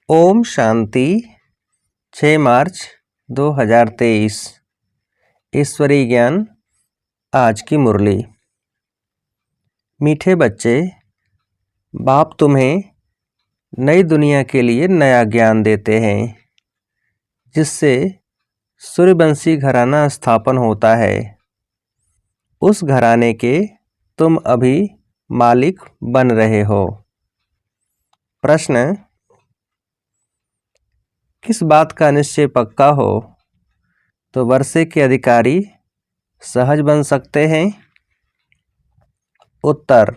ओम शांति। 6 मार्च 2023। ईश्वरीय ज्ञान। आज की मुरली। मीठे बच्चे, बाप तुम्हें नई दुनिया के लिए नया ज्ञान देते हैं, जिससे सूर्यवंशी घराना स्थापन होता है। उस घराने के तुम अभी मालिक बन रहे हो। प्रश्न: किस बात का निश्चय पक्का हो तो वर्षे के अधिकारी सहज बन सकते हैं? उत्तर: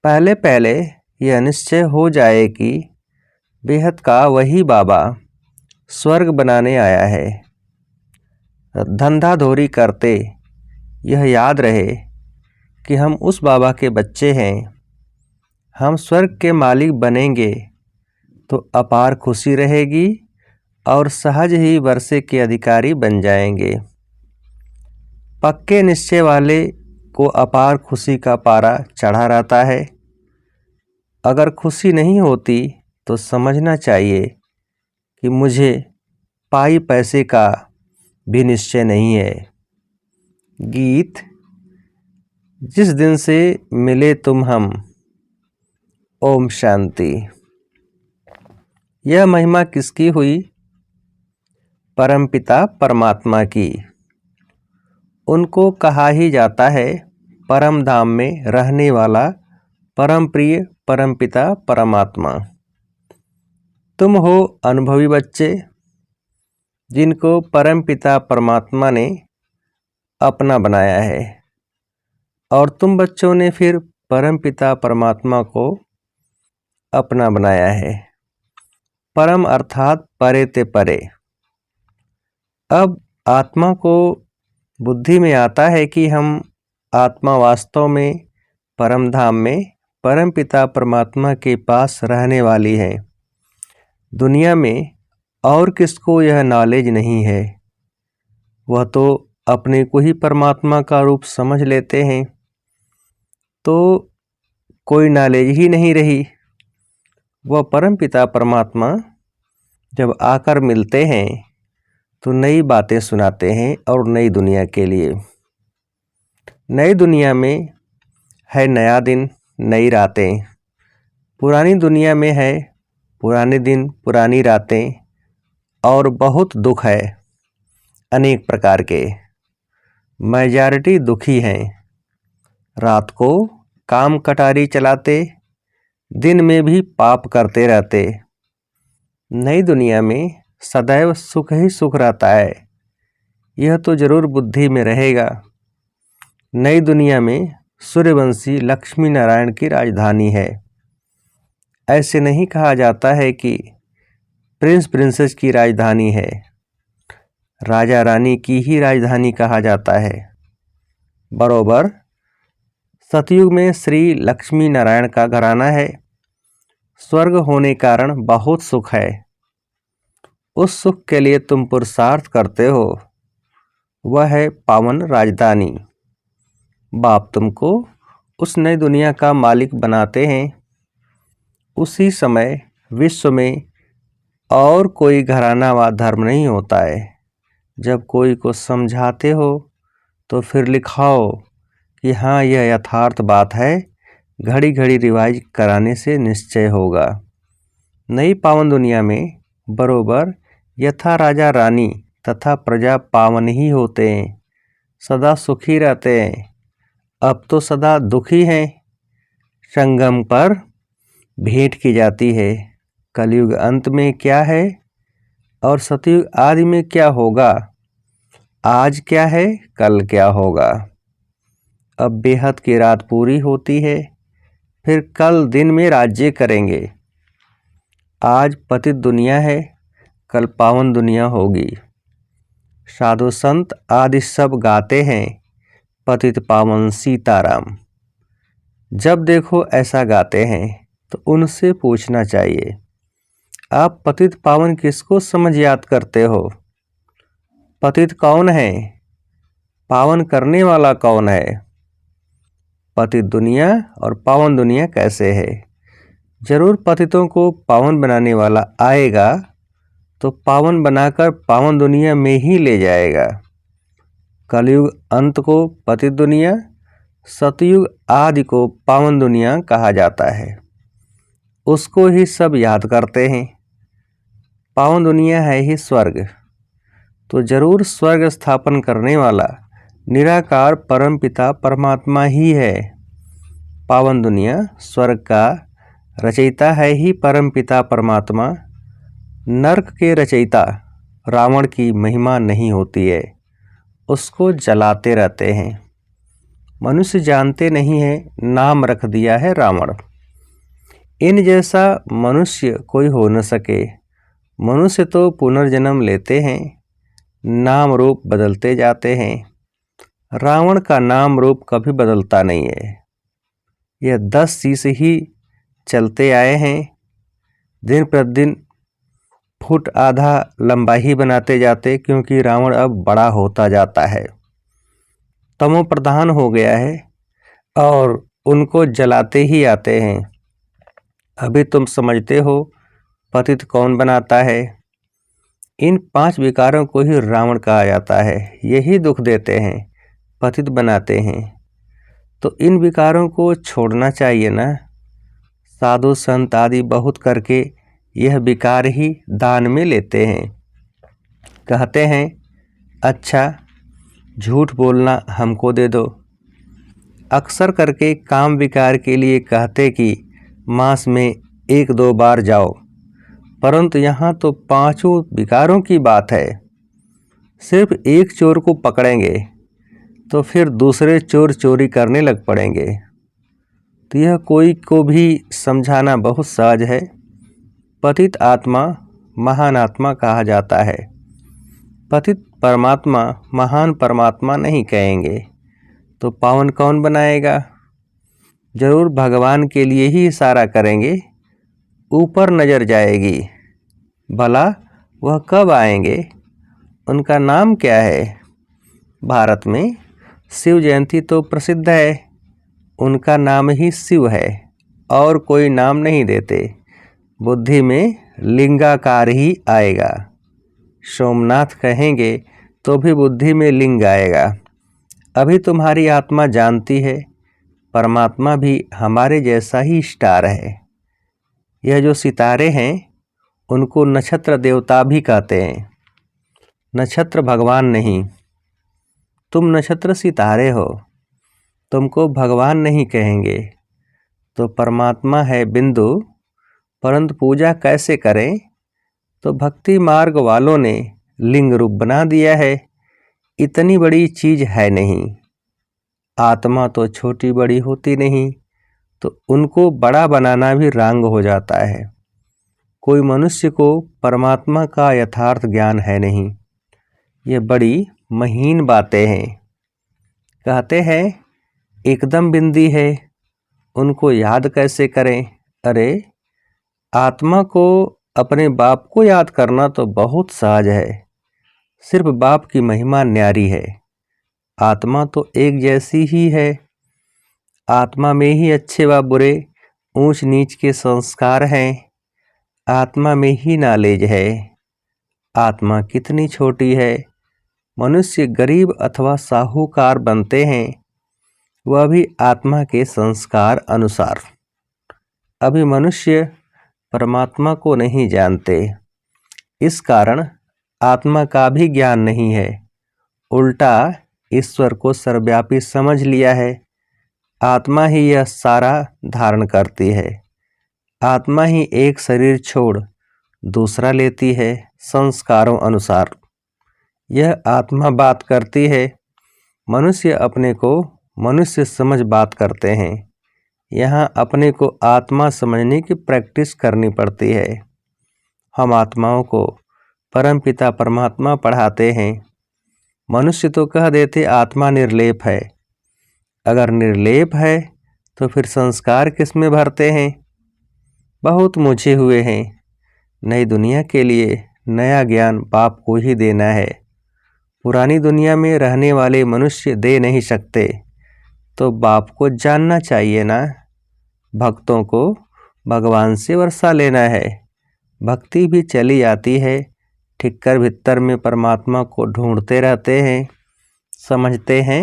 पहले पहले यह निश्चय हो जाए कि बेहद का वही बाबा स्वर्ग बनाने आया है। धंधाधोरी करते यह याद रहे कि हम उस बाबा के बच्चे हैं। हम स्वर्ग के मालिक बनेंगे तो अपार खुशी रहेगी और सहज ही वर्षे के अधिकारी बन जाएंगे। पक्के निश्चय वाले को अपार खुशी का पारा चढ़ा रहता है। अगर खुशी नहीं होती तो समझना चाहिए कि मुझे पाई पैसे का भी निश्चय नहीं है। गीत। जिस दिन से मिले तुम हम। ओम शांति। यह महिमा किसकी हुई? परमपिता परमात्मा की। उनको कहा ही जाता है परम धाम में रहने वाला परम प्रिय परमपिता परमात्मा। तुम हो अनुभवी बच्चे, जिनको परमपिता परमात्मा ने अपना बनाया है, और तुम बच्चों ने फिर परमपिता परमात्मा को अपना बनाया है। परम अर्थात परे ते परे। अब आत्मा को बुद्धि में आता है कि हम आत्मा वास्तव में परम धाम में परमपिता परमात्मा के पास रहने वाली है। दुनिया में और किसको यह नॉलेज नहीं है। वह तो अपने को ही परमात्मा का रूप समझ लेते हैं, तो कोई नॉलेज ही नहीं रही। वह परमपिता परमात्मा जब आकर मिलते हैं तो नई बातें सुनाते हैं और नई दुनिया के लिए। नई दुनिया में है नया दिन, नई रातें। पुरानी दुनिया में है पुराने दिन, पुरानी रातें और बहुत दुख है अनेक प्रकार के। मेजॉरिटी दुखी हैं। रात को काम कटारी चलाते, दिन में भी पाप करते रहते। नई दुनिया में सदैव सुख ही सुख रहता है, यह तो जरूर बुद्धि में रहेगा। नई दुनिया में सूर्यवंशी लक्ष्मी नारायण की राजधानी है। ऐसे नहीं कहा जाता है कि प्रिंस प्रिंसेस की राजधानी है। राजा रानी की ही राजधानी कहा जाता है। बरोबर सतयुग में श्री लक्ष्मी नारायण का घराना है। स्वर्ग होने कारण बहुत सुख है। उस सुख के लिए तुम पुरुषार्थ करते हो, वह है पावन राजधानी। बाप तुमको उस नई दुनिया का मालिक बनाते हैं। उसी समय विश्व में और कोई घराना व धर्म नहीं होता है। जब कोई को समझाते हो तो फिर लिखाओ कि हाँ, यह यथार्थ बात है। घड़ी घड़ी रिवाइज कराने से निश्चय होगा। नई पावन दुनिया में बरोबर यथा राजा रानी तथा प्रजा पावन ही होते हैं, सदा सुखी रहते हैं। अब तो सदा दुखी हैं। संगम पर भेंट की जाती है। कलयुग अंत में क्या है और सतयुग आदि में क्या होगा। आज क्या है, कल क्या होगा। अब बेहद की रात पूरी होती है, फिर कल दिन में राज्य करेंगे। आज पतित दुनिया है, कल पावन दुनिया होगी। साधु संत आदि सब गाते हैं पतित पावन सीताराम। जब देखो ऐसा गाते हैं तो उनसे पूछना चाहिए, आप पतित पावन किसको समझ याद करते हो? पतित कौन है? पावन करने वाला कौन है? पतित दुनिया और पावन दुनिया कैसे है? जरूर पतितों को पावन बनाने वाला आएगा, तो पावन बनाकर पावन दुनिया में ही ले जाएगा। कलयुग अंत को पतित दुनिया, सतयुग आदि को पावन दुनिया कहा जाता है। उसको ही सब याद करते हैं। पावन दुनिया है ही स्वर्ग, तो जरूर स्वर्ग स्थापन करने वाला निराकार परमपिता परमात्मा ही है। पावन दुनिया स्वर्ग का रचयिता है ही परमपिता परमात्मा। नरक के रचयिता रावण की महिमा नहीं होती है, उसको जलाते रहते हैं। मनुष्य जानते नहीं है, नाम रख दिया है रावण। इन जैसा मनुष्य कोई हो न सके। मनुष्य तो पुनर्जन्म लेते हैं, नाम रूप बदलते जाते हैं। रावण का नाम रूप कभी बदलता नहीं है। यह 10 शीश ही चलते आए हैं, दिन प्रतिदिन फुट आधा लंबाई बनाते जाते, क्योंकि रावण अब बड़ा होता जाता है, तमो प्रधान हो गया है और उनको जलाते ही आते हैं। अभी तुम समझते हो पतित कौन बनाता है। इन 5 विकारों को ही रावण कहा जाता है। यही दुख देते हैं, पतित बनाते हैं। तो इन विकारों को छोड़ना चाहिए ना। साधु संत आदि बहुत करके यह विकार ही दान में लेते हैं। कहते हैं, अच्छा झूठ बोलना हमको दे दो। अक्सर करके काम विकार के लिए कहते कि मास में 1-2 बार जाओ, परंतु यहाँ तो 5 विकारों की बात है। सिर्फ एक चोर को पकड़ेंगे तो फिर दूसरे चोर चोरी करने लग पड़ेंगे। तो यह कोई को भी समझाना बहुत सहज है। पतित आत्मा महान आत्मा कहा जाता है। पतित परमात्मा महान परमात्मा नहीं कहेंगे, तो पावन कौन बनाएगा। जरूर भगवान के लिए ही इशारा करेंगे, ऊपर नजर जाएगी। भला वह कब आएंगे, उनका नाम क्या है। भारत में शिव जयंती तो प्रसिद्ध है, उनका नाम ही शिव है, और कोई नाम नहीं देते। बुद्धि में लिंगाकार ही आएगा। सोमनाथ कहेंगे तो भी बुद्धि में लिंग आएगा। अभी तुम्हारी आत्मा जानती है, परमात्मा भी हमारे जैसा ही स्टार है। यह जो सितारे हैं, उनको नक्षत्र देवता भी कहते हैं। नक्षत्र भगवान नहीं, तुम नक्षत्र सितारे हो, तुमको भगवान नहीं कहेंगे। तो परमात्मा है बिंदु, परंतु पूजा कैसे करें। तो भक्ति मार्ग वालों ने लिंग रूप बना दिया है। इतनी बड़ी चीज है नहीं। आत्मा तो छोटी बड़ी होती नहीं, तो उनको बड़ा बनाना भी रांग हो जाता है। कोई मनुष्य को परमात्मा का यथार्थ ज्ञान है नहीं। ये बड़ी महीन बातें हैं। कहते हैं एकदम बिंदी है, उनको याद कैसे करें। अरे आत्मा को अपने बाप को याद करना तो बहुत सहज है। सिर्फ बाप की महिमा न्यारी है। आत्मा तो एक जैसी ही है। आत्मा में ही अच्छे व बुरे, ऊंच नीच के संस्कार हैं। आत्मा में ही नॉलेज है। आत्मा कितनी छोटी है। मनुष्य गरीब अथवा साहूकार बनते हैं, वह भी आत्मा के संस्कार अनुसार। अभी मनुष्य परमात्मा को नहीं जानते, इस कारण आत्मा का भी ज्ञान नहीं है। उल्टा ईश्वर को सर्वव्यापी समझ लिया है। आत्मा ही यह सारा धारण करती है। आत्मा ही एक शरीर छोड़ दूसरा लेती है संस्कारों अनुसार। यह आत्मा बात करती है। मनुष्य अपने को मनुष्य समझ बात करते हैं। यहाँ अपने को आत्मा समझने की प्रैक्टिस करनी पड़ती है। हम आत्माओं को परमपिता परमात्मा पढ़ाते हैं। मनुष्य तो कह देते आत्मा निर्लेप है। अगर निर्लेप है तो फिर संस्कार किस में भरते हैं। बहुत मुझे हुए हैं। नई दुनिया के लिए नया ज्ञान बाप को ही देना है। पुरानी दुनिया में रहने वाले मनुष्य दे नहीं सकते, तो बाप को जानना चाहिए ना। भक्तों को भगवान से वर्षा लेना है। भक्ति भी चली आती है। ठिक्कर भीतर में परमात्मा को ढूंढते रहते हैं। समझते हैं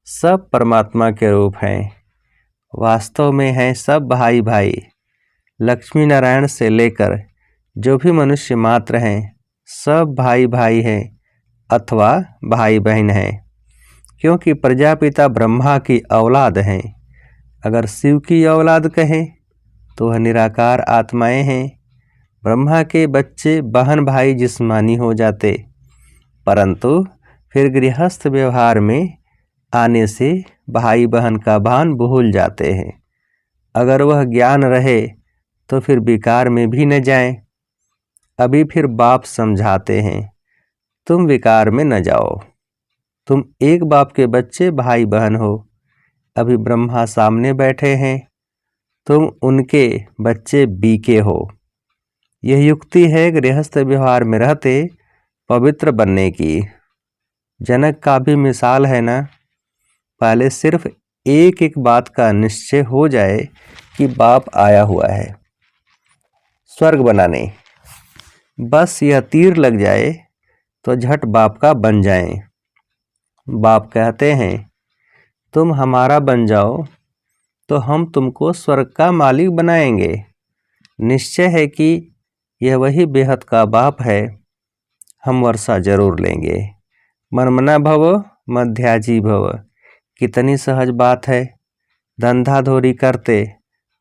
सब परमात्मा के रूप हैं। वास्तव में हैं सब भाई भाई। लक्ष्मी नारायण से लेकर जो भी मनुष्य मात्र हैं सब भाई भाई हैं अथवा भाई बहन हैं, क्योंकि प्रजापिता ब्रह्मा की औलाद हैं। अगर शिव की औलाद कहें तो वह निराकार आत्माएं हैं। ब्रह्मा के बच्चे बहन भाई जिस्मानी हो जाते, परंतु फिर गृहस्थ व्यवहार में आने से भाई बहन का भान भूल जाते हैं। अगर वह ज्ञान रहे तो फिर विकार में भी न जाएं। अभी फिर बाप समझाते हैं, तुम विकार में न जाओ। तुम एक बाप के बच्चे भाई बहन हो। अभी ब्रह्मा सामने बैठे हैं, तुम उनके बच्चे बीके हो। यह युक्ति है गृहस्थ व्यवहार में रहते पवित्र बनने की। जनक का भी मिसाल है ना। पहले सिर्फ एक एक बात का निश्चय हो जाए कि बाप आया हुआ है स्वर्ग बनाने, बस यह तीर लग जाए तो झट बाप का बन जाएं। बाप कहते हैं तुम हमारा बन जाओ तो हम तुमको स्वर्ग का मालिक बनाएंगे। निश्चय है कि यह वही बेहद का बाप है। हम वर्षा जरूर लेंगे। मनमना भव मध्याजी भव। कितनी सहज बात है। धंधाधोरी करते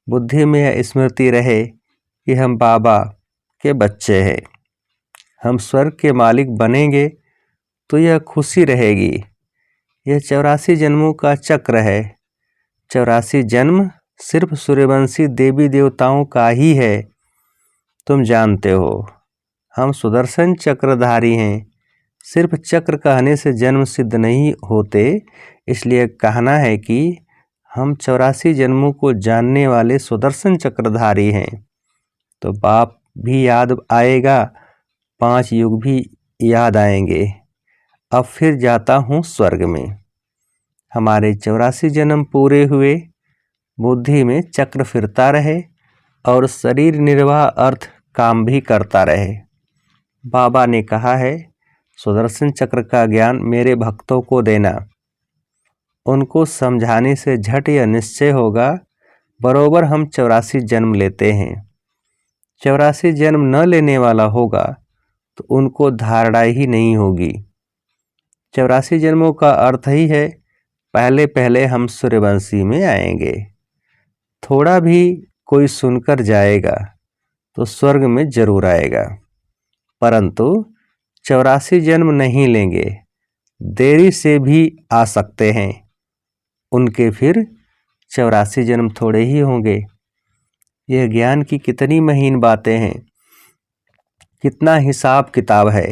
बुद्धि में यह स्मृति रहे कि हम बाबा के बच्चे हैं। हम स्वर्ग के मालिक बनेंगे तो यह खुशी रहेगी। यह 84 जन्मों का चक्र है। 84 जन्म सिर्फ सूर्यवंशी देवी देवताओं का ही है। तुम जानते हो हम सुदर्शन चक्रधारी हैं। सिर्फ चक्र कहने से जन्म सिद्ध नहीं होते, इसलिए कहना है कि हम 84 जन्मों को जानने वाले सुदर्शन चक्रधारी हैं। तो बाप भी याद आएगा, 5 युग भी याद आएंगे। अब फिर जाता हूँ स्वर्ग में। हमारे 84 जन्म पूरे हुए, बुद्धि में चक्र फिरता रहे और शरीर निर्वाह अर्थ काम भी करता रहे। बाबा ने कहा है सुदर्शन चक्र का ज्ञान मेरे भक्तों को देना। उनको समझाने से झट यह निश्चय होगा बरोबर हम 84 जन्म लेते हैं। 84 जन्म न लेने वाला होगा तो उनको धारणा ही नहीं होगी। 84 जन्मों का अर्थ ही है पहले पहले हम सूर्यवंशी में आएंगे। थोड़ा भी कोई सुनकर जाएगा तो स्वर्ग में जरूर आएगा, परंतु 84 जन्म नहीं लेंगे, देरी से भी आ सकते हैं। उनके फिर 84 जन्म थोड़े ही होंगे। यह ज्ञान की कितनी महीन बातें हैं, कितना हिसाब किताब है।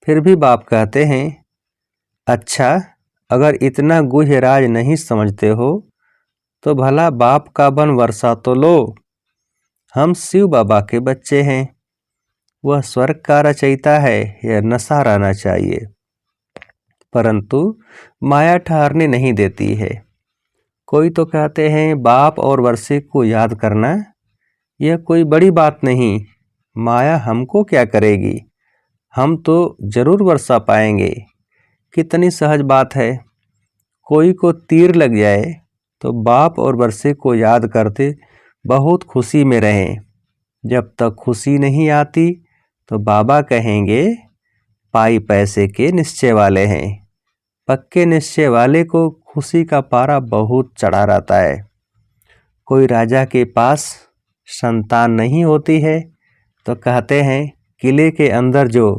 फिर भी बाप कहते हैं अच्छा, अगर इतना गुह्य राज नहीं समझते हो तो भला बाप का बन वर्षा तो लो। हम शिव बाबा के बच्चे हैं। वह स्वर्ग का रचयिता है, यह नशा रहना चाहिए, परंतु माया ठहरने नहीं देती है। कोई तो कहते हैं बाप और वर्षे को याद करना यह कोई बड़ी बात नहीं, माया हमको क्या करेगी, हम तो जरूर वर्षा पाएंगे। कितनी सहज बात है। कोई को तीर लग जाए तो बाप और वर्षे को याद करते बहुत खुशी में रहें। जब तक खुशी नहीं आती तो बाबा कहेंगे पाई पैसे के निश्चय वाले हैं। पक्के निश्चय वाले को खुशी का पारा बहुत चढ़ा रहता है। कोई राजा के पास संतान नहीं होती है तो कहते हैं किले के अंदर जो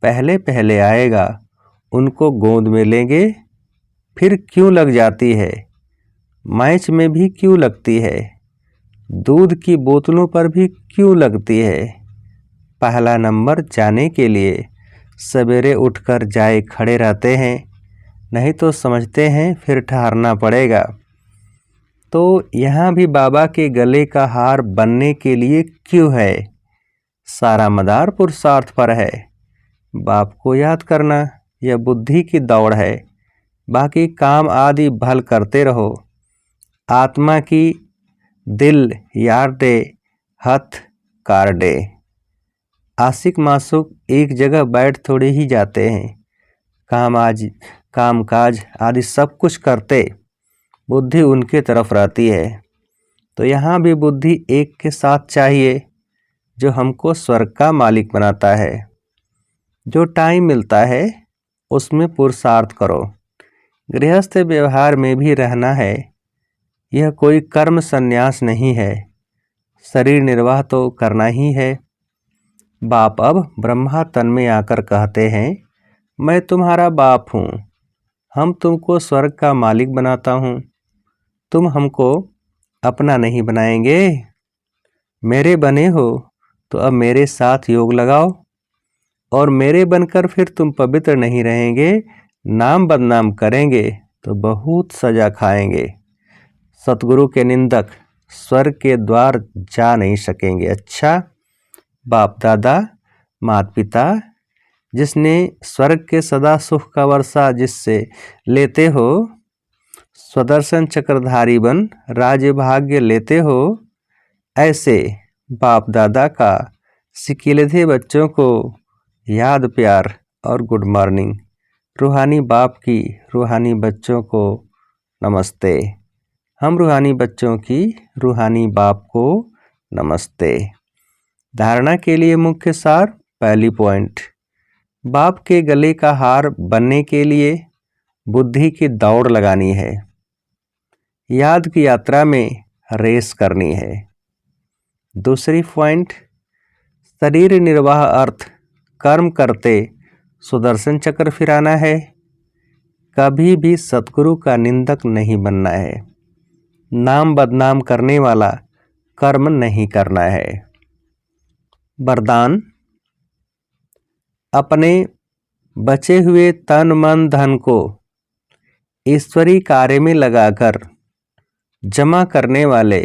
पहले पहले आएगा उनको गोद में लेंगे। फिर क्यों लग जाती है, मैच में भी क्यों लगती है, दूध की बोतलों पर भी क्यों लगती है। पहला नंबर जाने के लिए सवेरे उठकर जाए खड़े रहते हैं, नहीं तो समझते हैं फिर ठहरना पड़ेगा। तो यहाँ भी बाबा के गले का हार बनने के लिए क्यों है, सारा मदार पुरुषार्थ पर है। बाप को याद करना यह बुद्धि की दौड़ है, बाकी काम आदि भल करते रहो। आत्मा की दिल याद दे हथ कारडे। आशिक मासूक एक जगह बैठ थोड़े ही जाते हैं, कामकाज आदि सब कुछ करते बुद्धि उनके तरफ रहती है। तो यहाँ भी बुद्धि एक के साथ चाहिए जो हमको स्वर्ग का मालिक बनाता है। जो टाइम मिलता है उसमें पुरुषार्थ करो। गृहस्थ व्यवहार में भी रहना है। यह कोई कर्म संन्यास नहीं है, शरीर निर्वाह तो करना ही है। बाप अब ब्रह्मा तन में आकर कहते हैं, मैं तुम्हारा बाप हूँ, हम तुमको स्वर्ग का मालिक बनाता हूँ, तुम हमको अपना नहीं बनाएंगे। मेरे बने हो तो अब मेरे साथ योग लगाओ, और मेरे बनकर फिर तुम पवित्र नहीं रहेंगे, नाम बदनाम करेंगे तो बहुत सजा खाएंगे। सतगुरु के निंदक स्वर्ग के द्वार जा नहीं सकेंगे। अच्छा, बाप दादा माता पिता जिसने स्वर्ग के सदा सुख का वर्षा जिससे लेते हो, स्वदर्शन चक्रधारी बन राज्य भाग्य लेते हो, ऐसे बाप दादा का सिकिलधे बच्चों को याद प्यार और गुड मॉर्निंग। रूहानी बाप की रूहानी बच्चों को नमस्ते। हम रूहानी बच्चों की रूहानी बाप को नमस्ते। धारणा के लिए मुख्य सार। पहली पॉइंट, बाप के गले का हार बनने के लिए बुद्धि की दौड़ लगानी है, याद की यात्रा में रेस करनी है। दूसरी पॉइंट, शरीर निर्वाह अर्थ कर्म करते सुदर्शन चक्र फिराना है, कभी भी सतगुरु का निंदक नहीं बनना है, नाम बदनाम करने वाला कर्म नहीं करना है। वरदान, अपने बचे हुए तन मन धन को ईश्वरी कार्य में लगाकर जमा करने वाले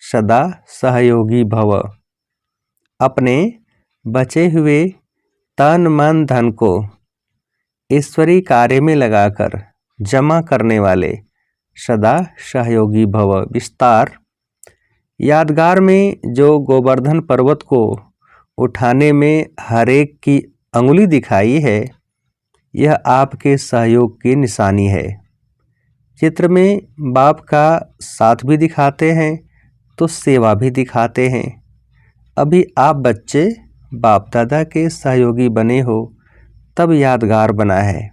सदा सहयोगी भव। अपने बचे हुए तन मन धन को ईश्वरी कार्य में लगाकर जमा करने वाले सदा सहयोगी भव। विस्तार, यादगार में जो गोवर्धन पर्वत को उठाने में हरेक की अंगुली दिखाई है, यह आपके सहयोग की निशानी है। चित्र में बाप का साथ भी दिखाते हैं तो सेवा भी दिखाते हैं। अभी आप बच्चे बाप दादा के सहयोगी बने हो तब यादगार बना है।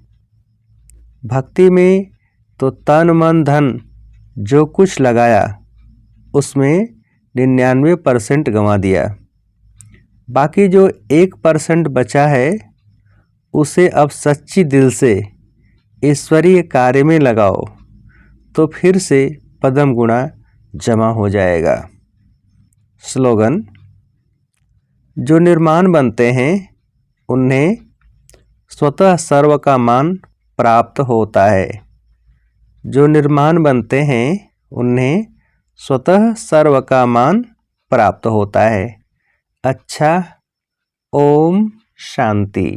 भक्ति में तो तन मन धन जो कुछ लगाया उसमें 99% गंवा दिया, बाकी जो 1% बचा है उसे अब सच्ची दिल से ईश्वरीय कार्य में लगाओ तो फिर से पदम गुणा जमा हो जाएगा। स्लोगन, जो निर्माण बनते हैं उन्हें स्वतः सर्व का मान प्राप्त होता है। जो निर्माण बनते हैं उन्हें स्वतः सर्व का मान प्राप्त होता है। अच्छा, ओम शांति।